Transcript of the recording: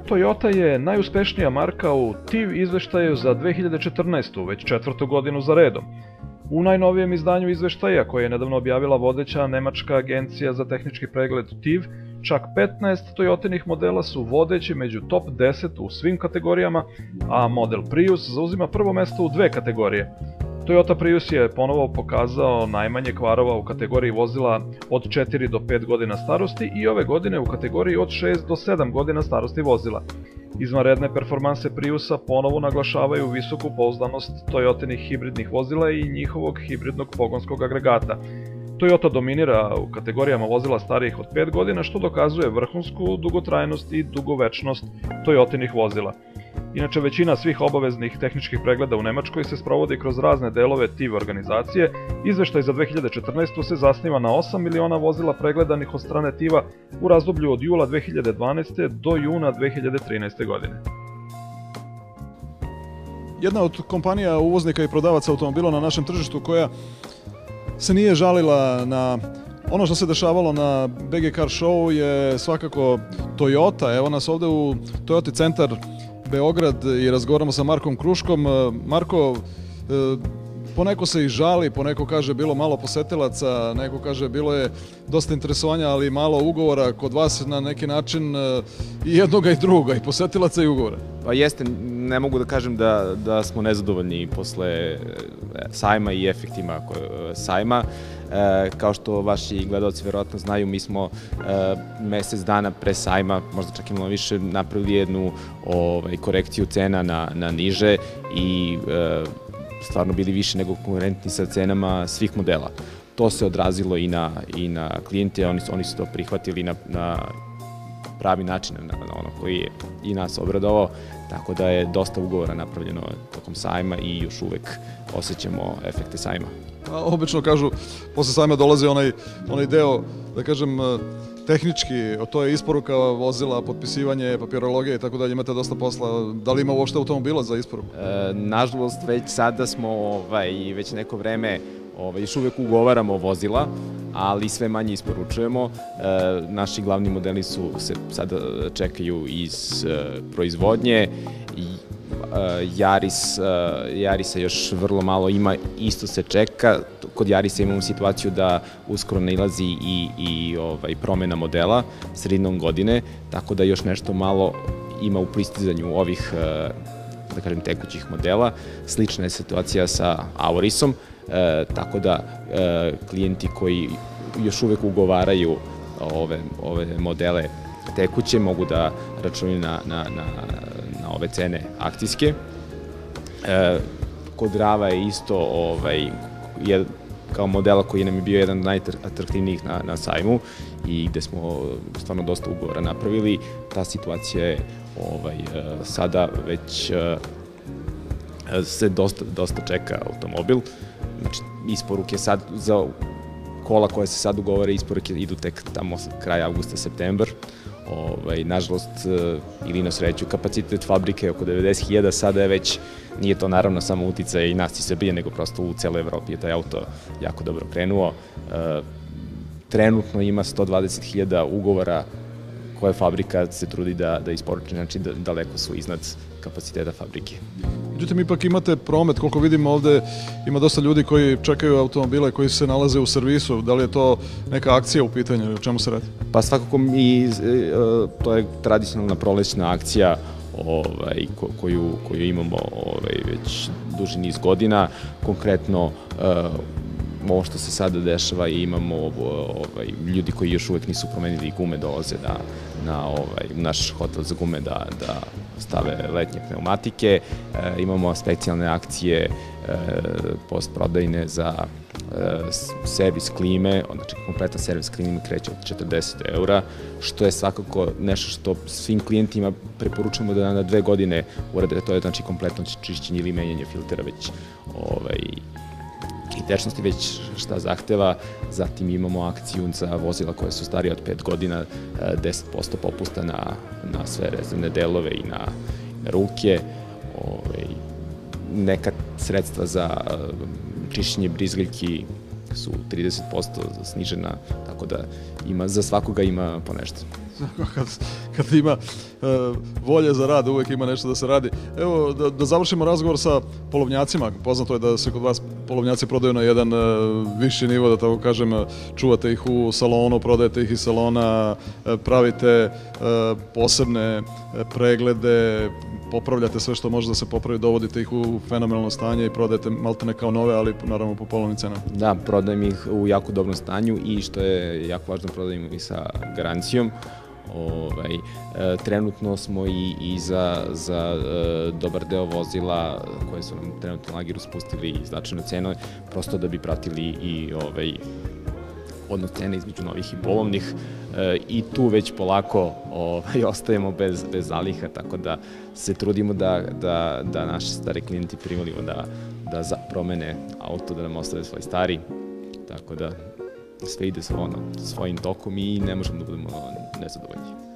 Toyota je najuspešnija marka u TIV izveštaju za 2014. već četvrtu godinu za redom. U najnovijem izdanju izveštaja, koje je nedavno objavila vodeća nemačka agencija za tehnički pregled TIV, čak 15 Toyotinih modela su vodeći među top 10 u svim kategorijama, a model Prius zauzima prvo mesto u dve kategorije. Toyota Prius je ponovo pokazao najmanje kvarova u kategoriji vozila od 4 do 5 godina starosti i ove godine u kategoriji od 6 do 7 godina starosti vozila. Izvanredne performanse Priusa ponovo naglašavaju visoku pouzdanost Toyotinih hibridnih vozila i njihovog hibridnog pogonskog agregata. Toyota dominira u kategorijama vozila starijih od 5 godina, što dokazuje vrhunsku dugotrajnost i dugovečnost Toyotinih vozila. Inače, većina svih obaveznih tehničkih pregleda u Nemačkoj se sprovodi kroz razne delove TIV organizacije. Izveštaj za 2014. se zasniva na 8 miliona vozila pregledanih od strane TIV-a u razdoblju od jula 2012. do juna 2013. godine. Jedna od kompanija uvoznika i prodavaca automobila na našem tržištu koja se nije žalila na ono što se dešavalo na BG Car Show je svakako Toyota. Evo nas ovde u Toyota centar Beograd i razgovaramo sa Markom Kruškom. Marko, poneko se i žali, poneko kaže bilo malo posetilaca, neko kaže bilo je dosta interesovanja, ali malo ugovora. Kod vas na neki način i jednoga i druga, i posetilaca i ugovora. Pa jeste, ne mogu da kažem da smo nezadovoljni posle sajma i efektima sajma. Kao što vaši gledalci verovatno znaju, mi smo mesec dana pre sajma, možda čak i malo više, napravili jednu korekciju cena na niže i stvarno bili više nego konkurentni sa cenama svih modela. To se odrazilo i na klijente, oni su to prihvatili na pravi način, na ono koji je i nas obradovao, tako da je dosta ugovora napravljeno tokom sajma i još uvek osjećamo efekte sajma. Obično kažu, posle sajma dolazi onaj deo, da kažem, tehnički, to je isporuka vozila, potpisivanje, papirologije i tako dalje, imate dosta posla. Da li ima uopšte automobila za isporuku? Nažalost, već sada smo, već neko vreme, još uvek ugovaramo vozila, ali sve manje isporučujemo. Naši glavni modeli se sada čekaju iz proizvodnje. Yarisa još vrlo malo ima, isto se čeka. Kod Yarisa imamo situaciju da uskoro nailazi i promena modela sredinom godine, tako da još nešto malo ima u pristizanju ovih, da kažem, tekućih modela. Slična je situacija sa Aurisom, tako da klijenti koji još uvek ugovaraju ove modele tekuće mogu da računaju na ove cene akcijske. Kod Rava je isto kao modela koji nam je bio jedan od najatraktivnijih na sajmu i gde smo stvarno dosta ugovora napravili. Ta situacija je sada već se dosta čeka automobil. Znači, isporuke sad za kola koje se sad ugovore, isporuke idu tek tamo kraj avgusta, septembar. Nažalost, ili na sreću, kapacitet fabrike je oko 90.000, sada je već, nije to naravno samo uticaj i nas i Srbije, nego prosto u celoj Evropi je taj auto jako dobro krenuo. Trenutno ima 120.000 ugovora koje fabrika se trudi da isporuči, znači daleko su iznad kapaciteta fabrike. Međutim, ipak imate promet, koliko vidimo ovde ima dosta ljudi koji čekaju automobile koji se nalaze u servisu. Da li je to neka akcija u pitanju ili o čemu se radi? Pa svakako to je tradicionalna prolećna akcija koju imamo već duži niz godina. Konkretno, ovo što se sada dešava, imamo ljudi koji još uvek nisu promenili gume, dolaze u naš hotel za gume da stave letnje pneumatike. Imamo specijalne akcije postprodajne za servis klime, znači kompletan servis klime kreće od 40 €, što je svakako nešto što svim klijentima preporučujemo da na 2 godine urade, to je znači kompletno čišćenje ili menjanje filtera već i tečnosti već šta zahteva. Zatim imamo akciju za vozila koje su starije od 5 godina, 10% popusta na sve rezervne delove i na ruke. Neka sredstva za čišćenje brizgaljki su 30% snižena, tako da za svakoga ima po nešto. kad ima volje za rad, uvek ima nešto da se radi. Evo, da završimo razgovor sa polovnjacima. Poznato je da se kod vas polovnjaci prodaju na jedan viši nivo, da tako kažem, čuvate ih u salonu, prodajete ih iz salona, pravite posebne preglede, popravljate sve što može da se popravi, dovodite ih u fenomenalno stanje i prodajete maltene kao nove, ali naravno po polovnim cenama. Da, prodajem ih u jako dobrom stanju i što je jako važno, prodajem ih sa garancijom. Trenutno smo i za dobar deo vozila koje su nam trenutno Lagiru spustili značajno ceno, prosto da bi pratili i odnos cene između novih i polovnih, i tu već polako ostajemo bez zaliha, tako da se trudimo da naši stari klijenti primolimo da promene auto, da nam ostave svoj stari, tako da sve ide svojim tokom i ne možemo da budemo nezadovoljni.